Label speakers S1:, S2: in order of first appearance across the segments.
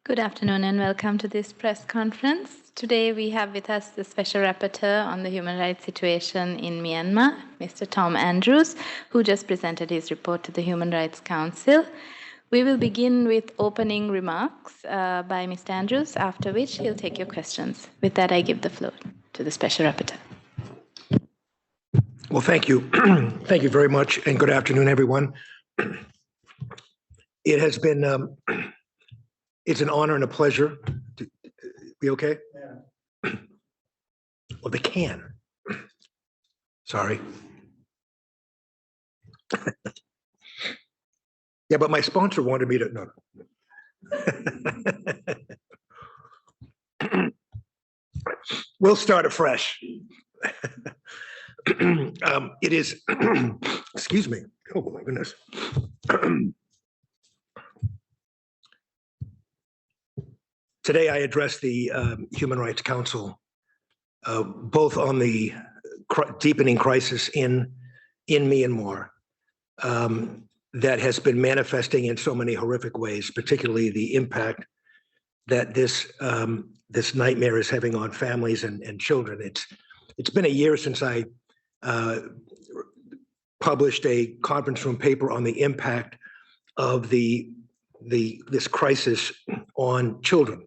S1: Good afternoon and welcome to this press conference. Today we have with us the Special Rapporteur on the human rights situation in Myanmar, Mr. Tom Andrews, who just presented his report to the Human Rights Council. We will begin with opening remarks by Mr. Andrews, after which he'll take your questions. With that, I give the floor to the Special Rapporteur.
S2: Well, thank you. Thank you very much, and good afternoon, everyone. It has been, it's an honor and a pleasure. Be okay? Yeah. Well, they can. Sorry. Yeah, but my sponsor wanted me to, no. We'll start afresh. It is, excuse me. Oh my goodness. Today I addressed the Human Rights Council, both on the deepening crisis in Myanmar that has been manifesting in so many horrific ways, particularly the impact that this nightmare is having on families and children. It's been a year since I published a conference room paper on the impact of this crisis on children.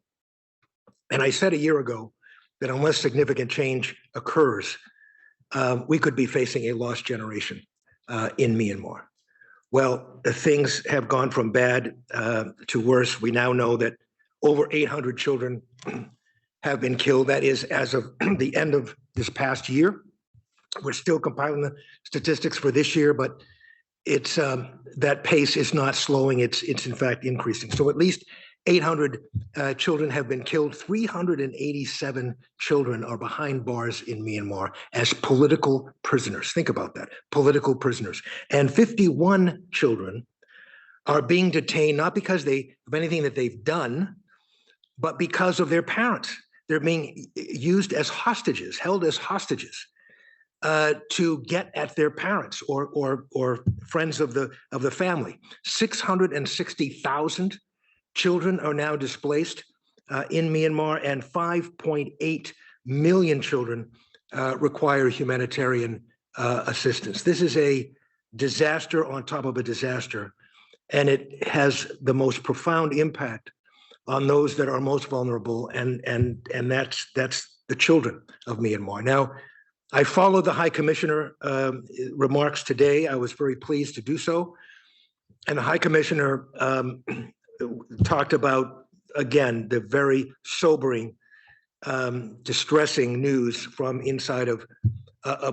S2: And I said a year ago that unless significant change occurs, we could be facing a lost generation in Myanmar. Well, things have gone from bad to worse. We now know that over 800 children have been killed. That is as of the end of this past year. We're still compiling the statistics for this year, but it's that pace is not slowing. It's in fact increasing. So at least 800 children have been killed. 387 children are behind bars in Myanmar as political prisoners. Think about that, political prisoners. And 51 children are being detained, not because of anything that they've done, but because of their parents. They're being used as hostages, held as hostages to get at their parents or friends of the family. 660,000 children are now displaced in Myanmar, and 5.8 million children require humanitarian assistance. This is a disaster on top of a disaster, and it has the most profound impact on those that are most vulnerable, and that's the children of Myanmar. Now, I followed the High Commissioner remarks today. I was very pleased to do so, and the High Commissioner talked about, again, the very sobering, distressing news from inside of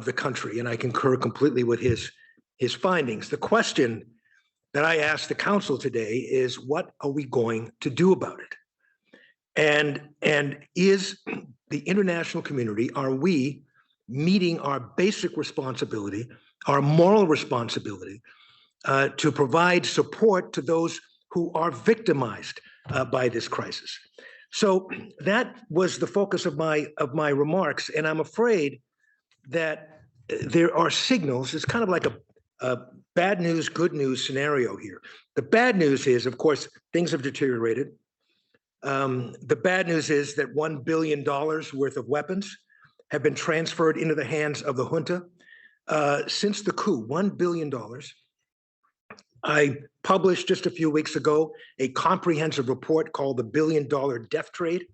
S2: the country, and I concur completely with his findings. The question that I asked the Council today is, what are we going to do about it? And is the international community, are we meeting our basic responsibility, our moral responsibility, to provide support to those who are victimized by this crisis? So that was the focus of my remarks, and I'm afraid that there are signals. It's kind of like a bad news, good news scenario here. The bad news is, of course, things have deteriorated. The bad news is that $1 billion worth of weapons have been transferred into the hands of the junta since the coup. $1 billion. I published just a few weeks ago a comprehensive report called the $1 Billion Death Trade,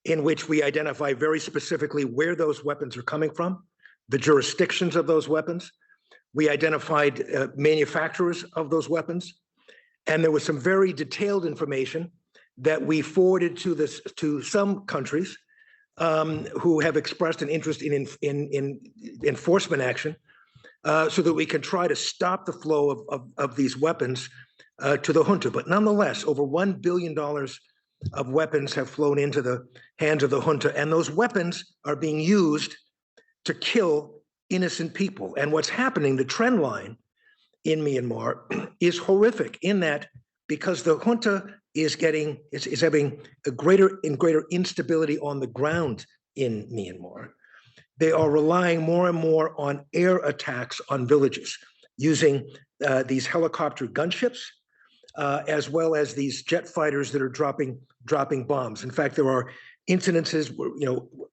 S2: in which we identify very specifically where those weapons are coming from, the jurisdictions of those weapons. We identified manufacturers of those weapons, and there was some very detailed information that we forwarded to some countries who have expressed an interest in enforcement action, so that we can try to stop the flow of these weapons to the junta. But nonetheless, over $1 billion of weapons have flown into the hands of the junta, and those weapons are being used to kill innocent people. And what's happening, the trend line in Myanmar is horrific, in that because the junta is having a greater instability on the ground in Myanmar, they are relying more and more on air attacks on villages, using these helicopter gunships as well as these jet fighters that are dropping bombs. In fact, there are incidences where,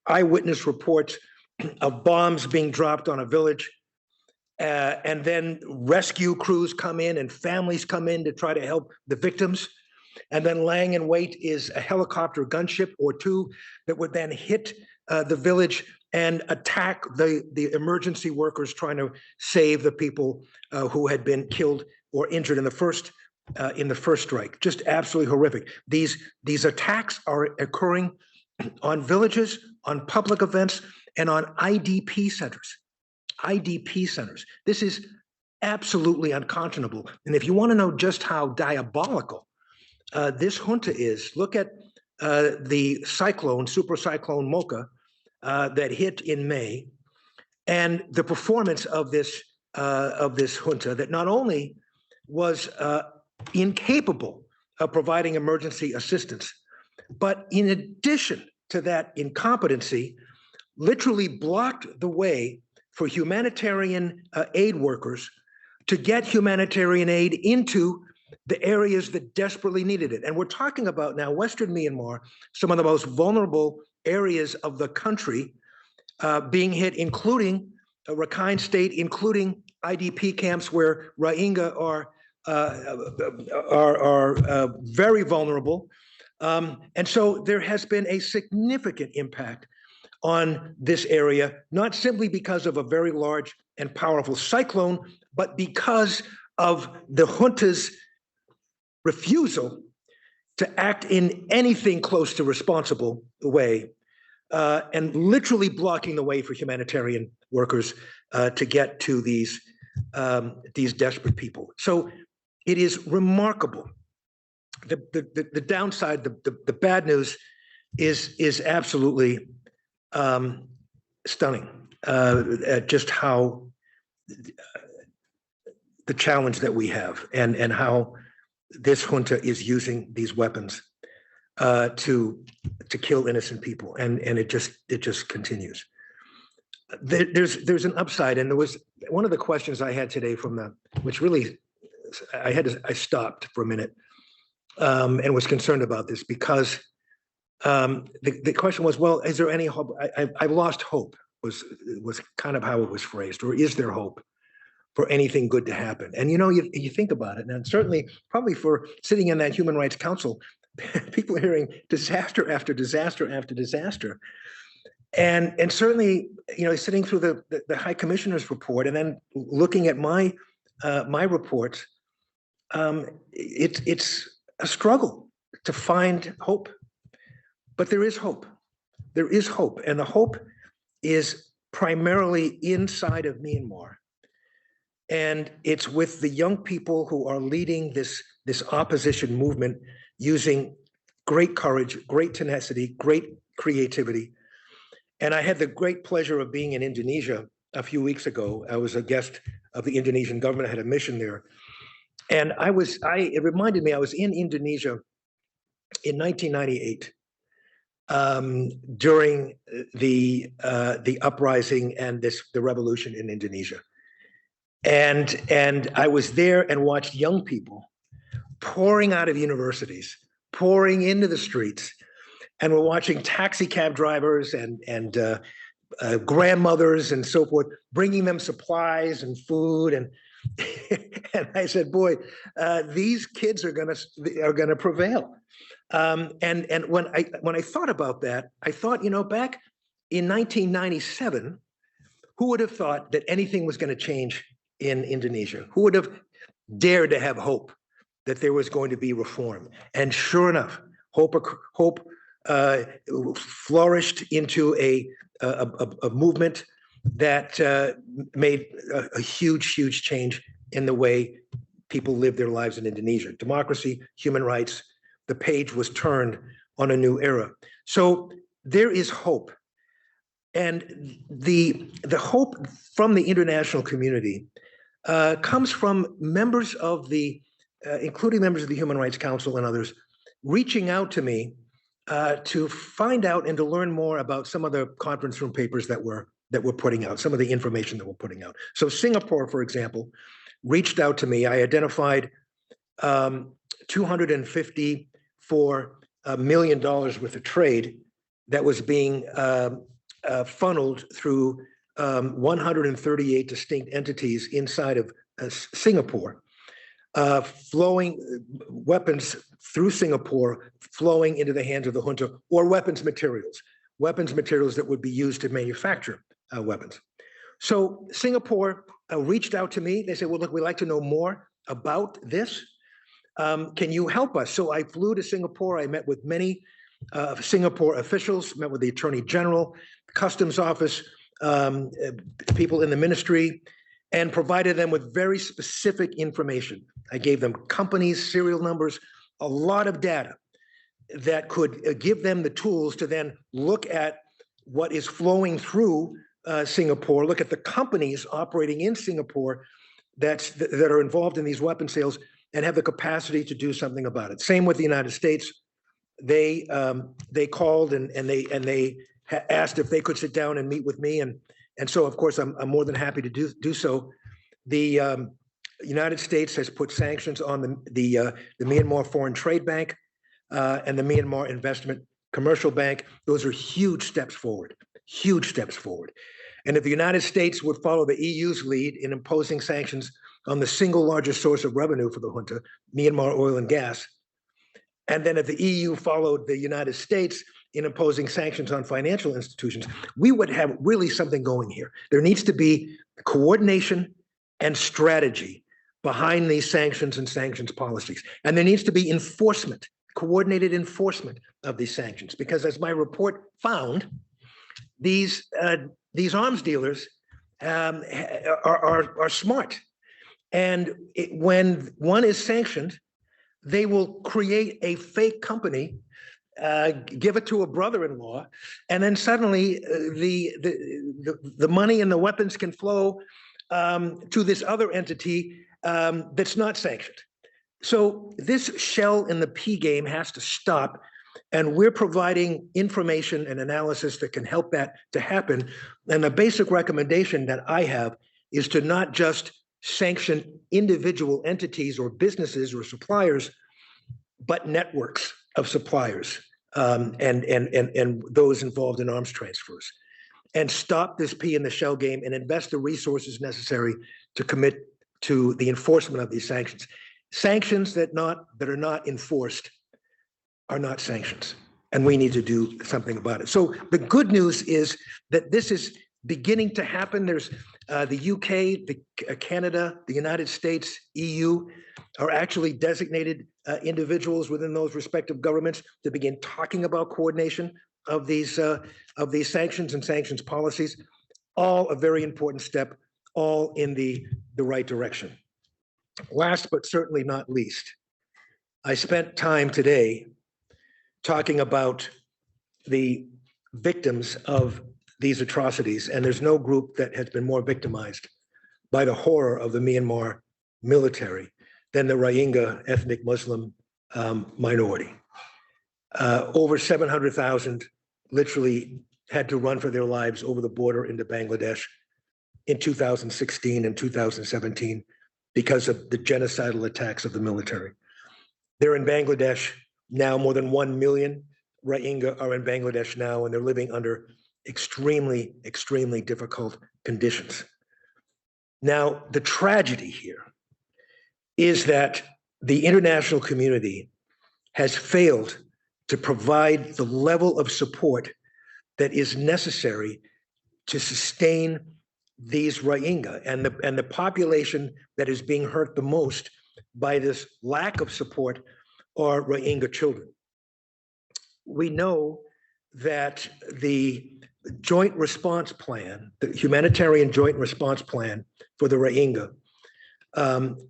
S2: eyewitness reports of bombs being dropped on a village, and then rescue crews come in and families come in to try to help the victims. And then lying in wait is a helicopter gunship or two that would then hit the village and attack the emergency workers trying to save the people who had been killed or injured in the first strike. Just absolutely horrific. These attacks are occurring on villages, on public events, and on IDP centers. IDP centers. This is absolutely unconscionable. And if you want to know just how diabolical this junta is, look at the super cyclone Mocha that hit in May, and the performance of this junta that not only was incapable of providing emergency assistance, but in addition to that incompetency, literally blocked the way for humanitarian aid workers to get humanitarian aid into the areas that desperately needed it. And we're talking about now Western Myanmar, some of the most vulnerable areas of the country being hit, including Rakhine State, including IDP camps where Rohingya are very vulnerable. And so there has been a significant impact on this area, not simply because of a very large and powerful cyclone, but because of the junta's refusal to act in anything close to responsible way, and literally blocking the way for humanitarian workers to get to these desperate people. So it is remarkable. The downside, the bad news is absolutely stunning. Just how the challenge that we have, and how this junta is using these weapons to kill innocent people, and it just continues. There's an upside, and there was one of the questions I had today which really I stopped for a minute and was concerned about this, because the question was, well, is there any hope? I've lost hope was kind of how it was phrased, or is there hope for anything good to happen? And you think about it, and certainly probably for sitting in that Human Rights Council, people are hearing disaster after disaster after disaster. And certainly, sitting through the High Commissioner's report and then looking at my reports, it's a struggle to find hope. But there is hope. There is hope. And the hope is primarily inside of Myanmar. And it's with the young people who are leading this opposition movement, using great courage, great tenacity, great creativity. And I had the great pleasure of being in Indonesia a few weeks ago. I was a guest of the Indonesian government. I had a mission there. And it reminded me, I was in Indonesia in 1998 during the uprising and the revolution in Indonesia. And I was there and watched young people pouring out of universities, pouring into the streets, and we're watching taxi cab drivers and grandmothers and so forth, bringing them supplies and food. And I said, boy, these kids are gonna prevail. And when I thought about that, I thought, back in 1997, who would have thought that anything was going to change in Indonesia? Who would have dared to have hope that there was going to be reform? And sure enough, hope flourished into a movement that made a huge change in the way people live their lives in Indonesia. Democracy, human rights, the page was turned on a new era. So there is hope. And the hope from the international community comes from members of including members of the Human Rights Council and others, reaching out to me to find out and to learn more about some of the conference room papers that we're putting out, some of the information that we're putting out. So Singapore, for example, reached out to me. I identified $254 million worth of trade that was being funneled through 138 distinct entities inside of Singapore, flowing weapons through Singapore, flowing into the hands of the junta, or weapons materials that would be used to manufacture weapons. So Singapore reached out to me. They said, well, look, we'd like to know more about this. Can you help us? So I flew to Singapore. I met with many Singapore officials, met with the Attorney General, Customs Office, people in the ministry, and provided them with very specific information. I gave them companies, serial numbers, a lot of data that could give them the tools to then look at what is flowing through Singapore, look at the companies operating in Singapore that are involved in these weapon sales, and have the capacity to do something about it. Same with the United States. They called and they asked if they could sit down and meet with me, and so of course I'm more than happy to do so. The United States has put sanctions on the Myanmar Foreign Trade Bank and the Myanmar Investment Commercial Bank. Those are huge steps forward, huge steps forward. And if the United States would follow the EU's lead in imposing sanctions on the single largest source of revenue for the junta, Myanmar oil and gas, and then if the EU followed the United States in imposing sanctions on financial institutions, we would have really something going here. There needs to be coordination and strategy behind these sanctions and sanctions policies. And there needs to be enforcement, coordinated enforcement of these sanctions, because as my report found, these arms dealers are smart. And when one is sanctioned, they will create a fake company, give it to a brother-in-law, and then suddenly the money and the weapons can flow to this other entity that's not sanctioned. So this shell in the pea game has to stop, and we're providing information and analysis that can help that to happen. And the basic recommendation that I have is to not just sanction individual entities or businesses or suppliers, but networks of suppliers and those involved in arms transfers, and stop this pea in the shell game and invest the resources necessary to commit to the enforcement of these sanctions. Sanctions that are not enforced are not sanctions, and we need to do something about it. So the good news is that this is beginning to happen. There's the UK, Canada, the United States, EU are actually designated individuals within those respective governments to begin talking about coordination of these sanctions and sanctions policies. All a very important step, all in the right direction. Last but certainly not least, I spent time today talking about the victims of these atrocities, and there's no group that has been more victimized by the horror of the Myanmar military than the Rohingya ethnic Muslim minority. Over 700,000 literally had to run for their lives over the border into Bangladesh in 2016 and 2017 because of the genocidal attacks of the military. They're in Bangladesh now. More than 1 million Rohingya are in Bangladesh now, and they're living under extremely, extremely difficult conditions. Now, the tragedy here is that the international community has failed to provide the level of support that is necessary to sustain these Rohingya and the population that is being hurt the most by this lack of support are Rohingya children. We know that the joint response plan, the humanitarian joint response plan for the Rohingya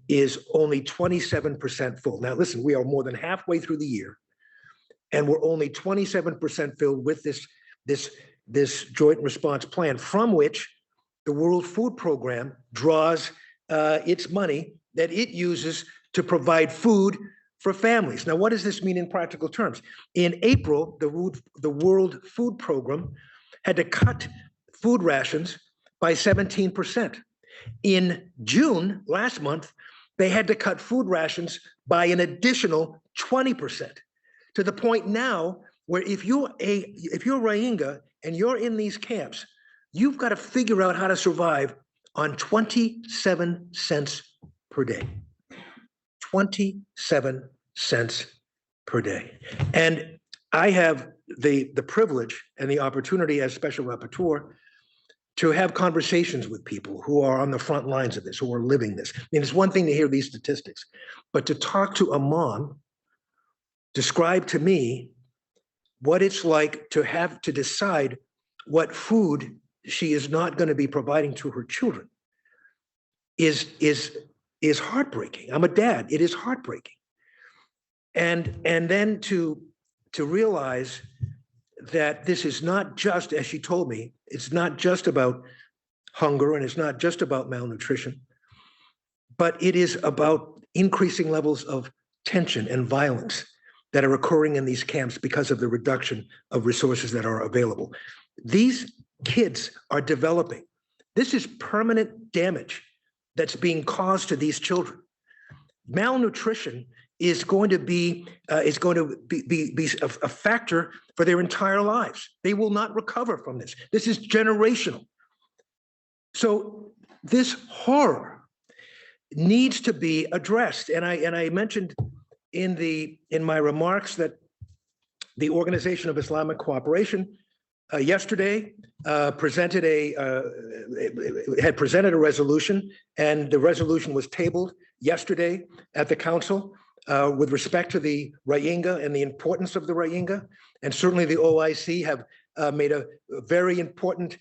S2: is only 27% full. Now, listen, we are more than halfway through the year, and we're only 27% filled with this joint response plan, from which the World Food Program draws its money that it uses to provide food for families. Now, what does this mean in practical terms? In April, the World Food Program had to cut food rations by 17%. In June, last month, they had to cut food rations by an additional 20%, to the point now where if you're Rohingya and you're in these camps, you've got to figure out how to survive on 27 cents per day. 27 cents per day. And I have the privilege and the opportunity as Special Rapporteur to have conversations with people who are on the front lines of this, who are living this. I mean, it's one thing to hear these statistics, but to talk to a mom, describe to me what it's like to have to decide what food she is not going to be providing to her children is heartbreaking. I'm a dad. It is heartbreaking. And then to realize that this is not just, as she told me, it's not just about hunger and it's not just about malnutrition, but it is about increasing levels of tension and violence that are occurring in these camps because of the reduction of resources that are available. These kids are developing. This is permanent damage that's being caused to these children. Malnutrition is going to be a factor for their entire lives. They will not recover from this. This is generational. So this horror needs to be addressed. And I mentioned in my remarks that the Organization of Islamic Cooperation yesterday had presented a resolution, and the resolution was tabled yesterday at the council with respect to the Rohingya and the importance of the Rohingya. And certainly the OIC have made a very important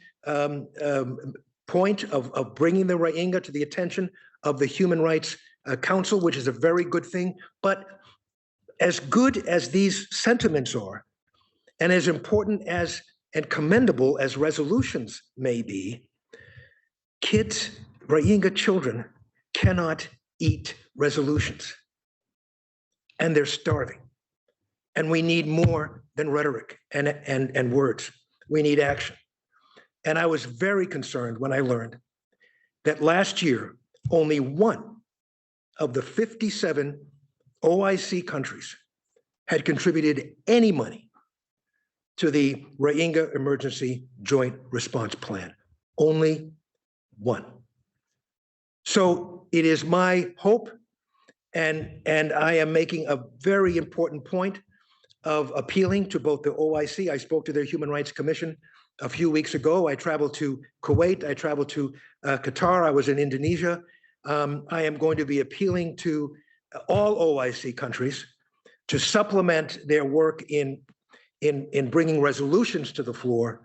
S2: point of bringing the Rohingya to the attention of the Human Rights Council, which is a very good thing. But as good as these sentiments are, and as important as and commendable as resolutions may be, kids, Rohingya children, cannot eat resolutions. And they're starving. And we need more than rhetoric and words. We need action. And I was very concerned when I learned that last year, only one of the 57 OIC countries had contributed any money to the Rohingya Emergency Joint Response Plan. Only one. So it is my hope, and I am making a very important point of appealing to both the OIC. I spoke to their Human Rights Commission a few weeks ago. I traveled to Kuwait. I traveled to Qatar. I was in Indonesia. I am going to be appealing to all OIC countries to supplement their work in bringing resolutions to the floor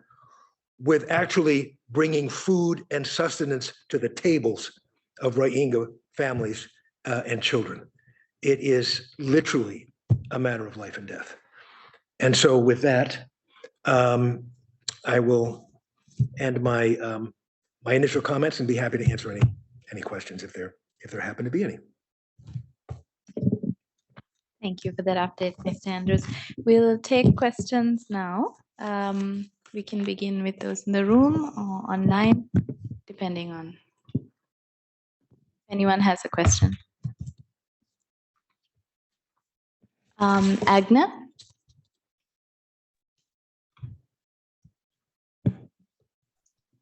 S2: with actually bringing food and sustenance to the tables of Rohingya families and children. It is literally a matter of life and death. And so with that, I will end my my initial comments and be happy to answer any questions if there happen to be any.
S1: Thank you for that update, Mr. Andrews. We'll take questions now. We can begin with those in the room or online, depending on if anyone has a question. Agna?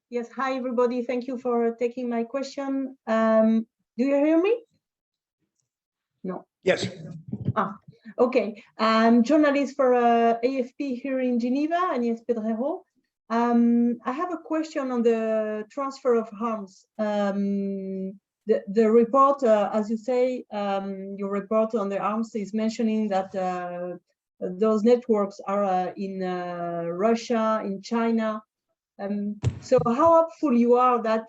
S3: Yes, hi everybody. Thank you for taking my question. Do you hear me? No.
S2: Yes.
S3: Ah, okay. I'm journalist for AFP here in Geneva, Agnès Pedrero. I have a question on the transfer of arms. The report, as you say, your report on the arms is mentioning that those networks are in Russia, in China. So how hopeful you are that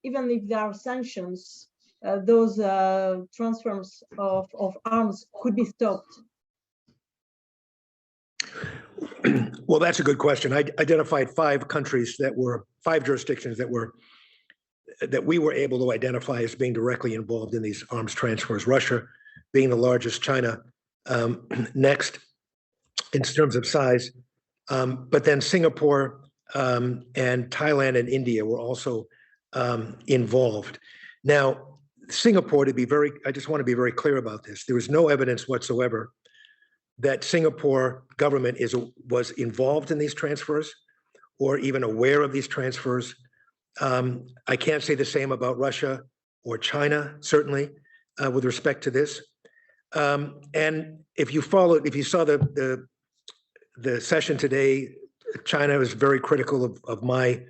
S3: even if there are sanctions, those transfers of arms could be stopped?
S2: Well, that's a good question. I identified five jurisdictions that we were able to identify as being directly involved in these arms transfers. Russia being the largest, China next in terms of size, but then Singapore and Thailand and India were also involved. Now, Singapore, I just want to be very clear about this. There is no evidence whatsoever that Singapore government was involved in these transfers or even aware of these transfers. I can't say the same about Russia or China, certainly, with respect to this. And if you saw the session today, China was very critical of my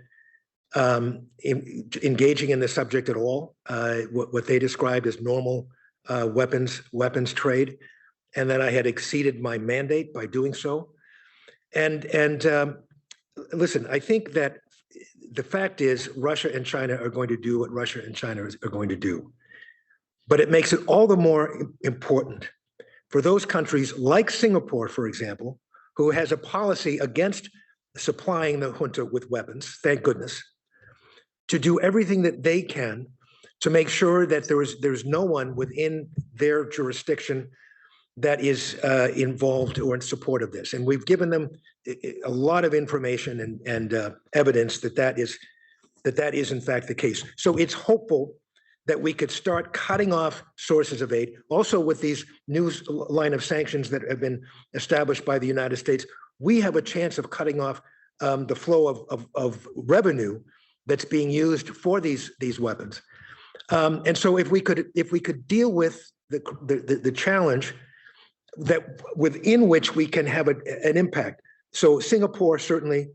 S2: engaging in the subject at all, what they described as normal weapons trade, and that I had exceeded my mandate by doing so. And listen, I think that the fact is Russia and China are going to do what Russia and China are going to do. But it makes it all the more important for those countries like Singapore, for example, who has a policy against supplying the junta with weapons, thank goodness, to do everything that they can to make sure that there's no one within their jurisdiction that is involved or in support of this. And we've given them a lot of information and evidence that is in fact the case. So it's hopeful that we could start cutting off sources of aid. Also, with these new line of sanctions that have been established by the United States, we have a chance of cutting off the flow of revenue that's being used for these weapons. And so, if we could deal with the challenge within which we can have an impact. So, Singapore certainly,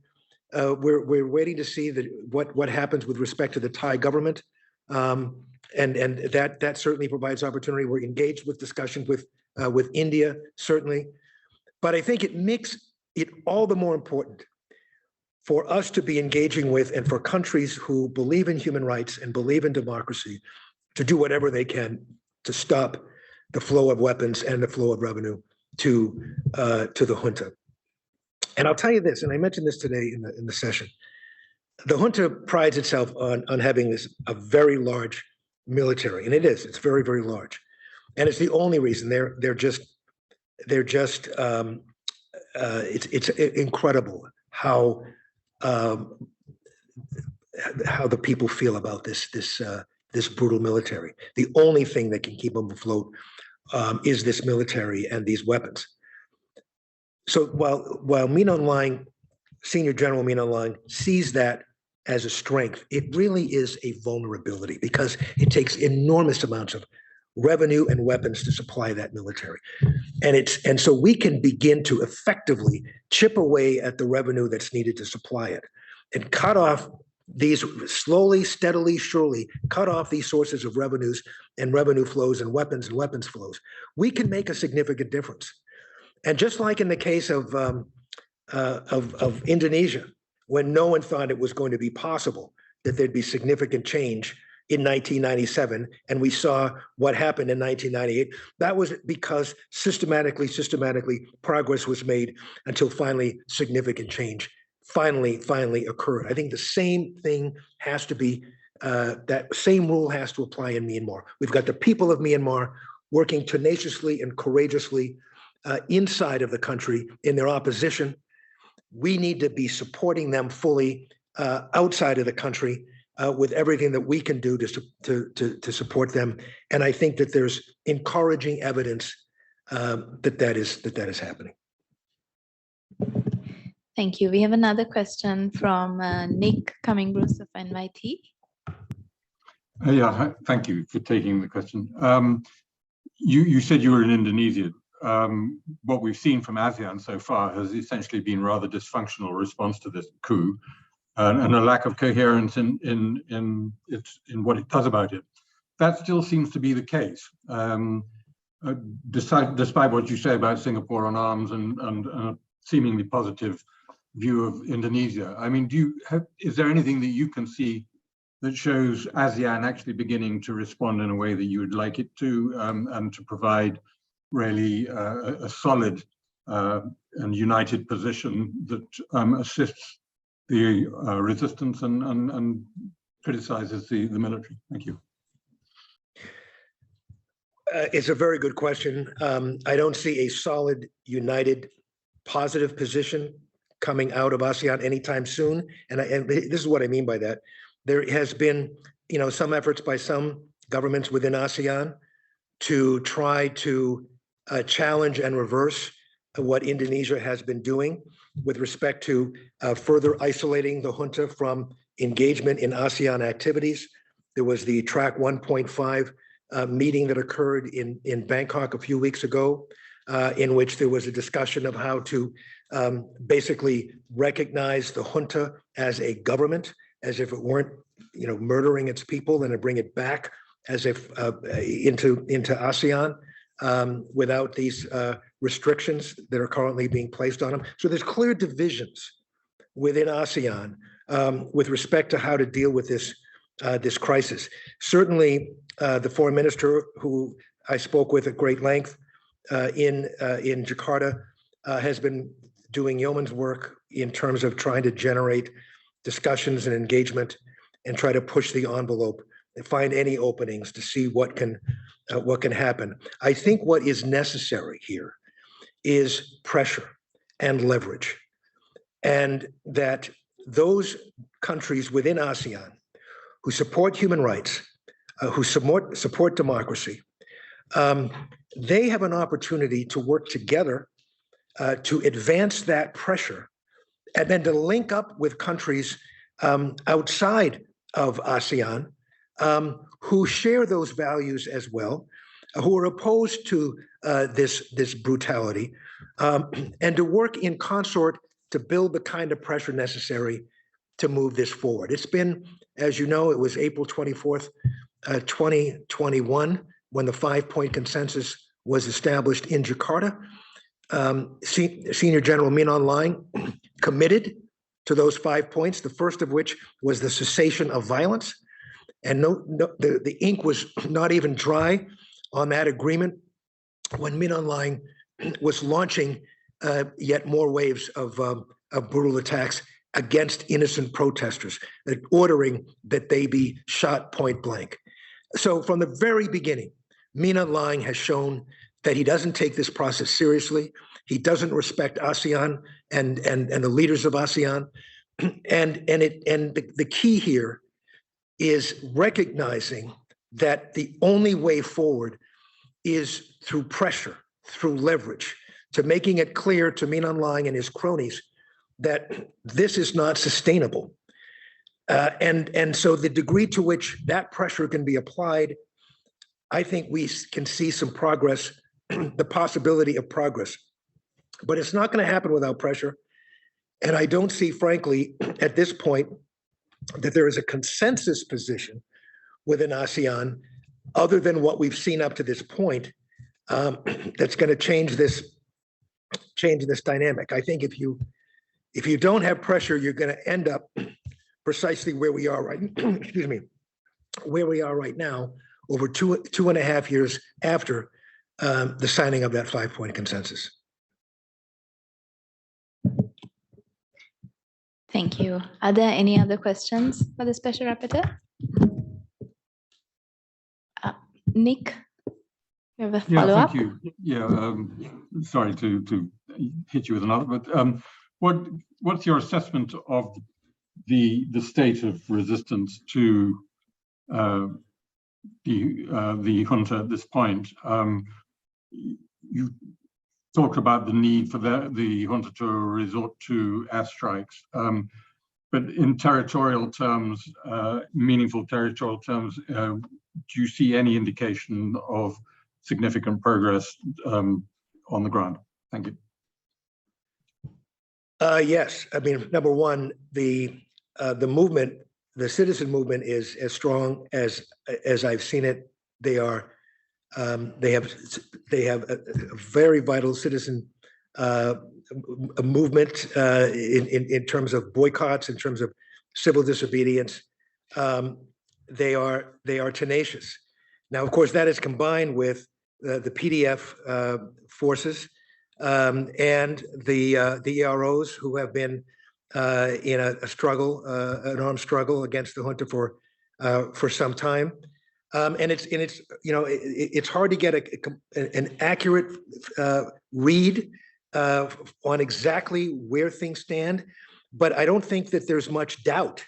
S2: we're waiting to see what happens with respect to the Thai government. And that certainly provides opportunity. We're engaged with discussions with India, certainly. But I think it makes it all the more important for us to be engaging with and for countries who believe in human rights and believe in democracy to do whatever they can to stop the flow of weapons and the flow of revenue to the junta. And I'll tell you this, and I mentioned this today in the session. The junta prides itself on having a very large military, and it's very, very large, and it's the only reason it's incredible how the people feel about this brutal military. The only thing that can keep them afloat is this military and these weapons. So while Min Aung Hlaing, Senior General Min Aung Hlaing, sees that as a strength, it really is a vulnerability because it takes enormous amounts of revenue and weapons to supply that military. And so we can begin to effectively chip away at the revenue that's needed to supply it and cut off these slowly, steadily, surely cut off these sources of revenues and revenue flows and weapons flows. We can make a significant difference. And just like in the case of Indonesia, when no one thought it was going to be possible that there'd be significant change in 1997, and we saw what happened in 1998, that was because systematically progress was made until finally significant change finally occurred. I think the same thing has to be, that same rule has to apply in Myanmar. We've got the people of Myanmar working tenaciously and courageously inside of the country in their opposition. We need to be supporting them fully outside of the country with everything that we can do to support them. And I think that there's encouraging evidence that is happening.
S1: Thank you. We have another question from Nick Cumming-Bruce of NYT.
S4: Yeah, thank you for taking the question. You said you were in Indonesia. What we've seen from ASEAN so far has essentially been rather dysfunctional response to this coup and a lack of coherence in what it does about it. That still seems to be the case, despite what you say about Singapore on arms and a seemingly positive view of Indonesia. I mean, is there anything that you can see that shows ASEAN actually beginning to respond in a way that you would like it to, and to provide really a solid and united position that assists the resistance and criticizes the military? Thank you.
S2: It's a very good question. I don't see a solid, united, positive position coming out of ASEAN anytime soon. And this is what I mean by that. There has been, some efforts by some governments within ASEAN to try to challenge and reverse what Indonesia has been doing with respect to further isolating the junta from engagement in ASEAN activities. There was the Track 1.5 meeting that occurred in Bangkok a few weeks ago, in which there was a discussion of how to basically recognize the junta as a government, as if it weren't, murdering its people, and to bring it back as if into ASEAN without these restrictions that are currently being placed on them. So there's clear divisions within ASEAN with respect to how to deal with this crisis. Certainly, the foreign minister, who I spoke with at great length in Jakarta, has been doing yeoman's work in terms of trying to generate discussions and engagement and try to push the envelope and find any openings to see what can happen. I think what is necessary here is pressure and leverage, and that those countries within ASEAN who support human rights, who support democracy, they have an opportunity to work together to advance that pressure, and then to link up with countries outside of ASEAN who share those values as well, who are opposed to this brutality, and to work in consort to build the kind of pressure necessary to move this forward. It's been, as you know, it was April 24th, 2021, when the 5-point consensus was established in Jakarta. Senior General Min Aung Hlaing committed to those 5 points, the first of which was the cessation of violence. And the ink was not even dry on that agreement when Min Aung Hlaing was launching yet more waves of brutal attacks against innocent protesters, ordering that they be shot point blank. So from the very beginning, Min Aung Hlaing has shown that he doesn't take this process seriously. He doesn't respect ASEAN and the leaders of ASEAN. And the key here is recognizing that the only way forward is through pressure, through leverage, to making it clear to Min Aung Hlaing and his cronies that this is not sustainable. And so the degree to which that pressure can be applied, I think we can see some progress, the possibility of progress. But it's not going to happen without pressure. And I don't see, frankly, at this point, that there is a consensus position within ASEAN, other than what we've seen up to this point, that's going to change this dynamic. I think if you don't have pressure, you're going to end up precisely where we are right excuse me, where we are right now, over 2.5 years after the signing of that 5-point consensus.
S1: Thank you. Are there any other questions for the Special Rapporteur? Nick, you have a follow-up?
S4: Thank you. Yeah, sorry to hit you with another, but what's your assessment of the state of resistance to the junta at this point? You talked about the need for the junta to resort to airstrikes, but in territorial terms, meaningful territorial terms, do you see any indication of significant progress on the ground? Thank you.
S2: Yes, I mean, number one, the movement, the citizen movement, is as strong as I've seen it. They have a very vital citizen movement in terms of boycotts, in terms of civil disobedience. They are tenacious. Now, of course, that is combined with the PDF forces and the EROs, who have been in a struggle, an armed struggle against the junta for some time. And it's hard to get an accurate read on exactly where things stand, but I don't think that there's much doubt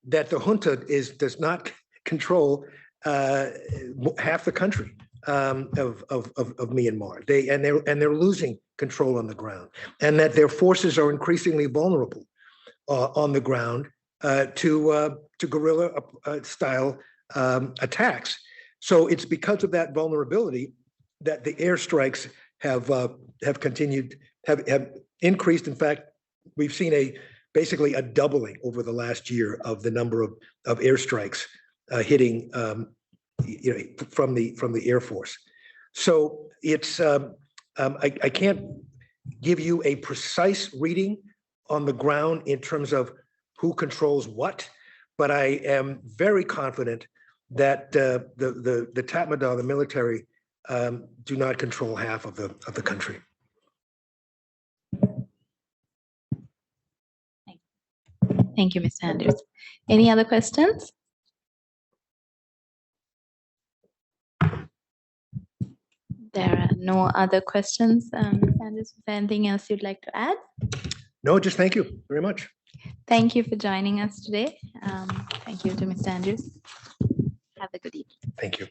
S2: that the junta does not control half the country of Myanmar. They're losing control on the ground, and that their forces are increasingly vulnerable on the ground to guerrilla style attacks. So it's because of that vulnerability that the airstrikes have continued, have increased. In fact, we've seen basically a doubling over the last year of the number of airstrikes hitting from the Air Force. So it's I can't give you a precise reading on the ground in terms of who controls what, but I am very confident that the Tatmadaw, the military, do not control half of the country.
S1: Thank you, Mr. Andrews. Any other questions? There are no other questions. Mr. Andrews, is there anything else you'd like to add?
S2: No, just thank you very much.
S1: Thank you for joining us today. Thank you to Mr. Andrews. Have a good evening.
S2: Thank you.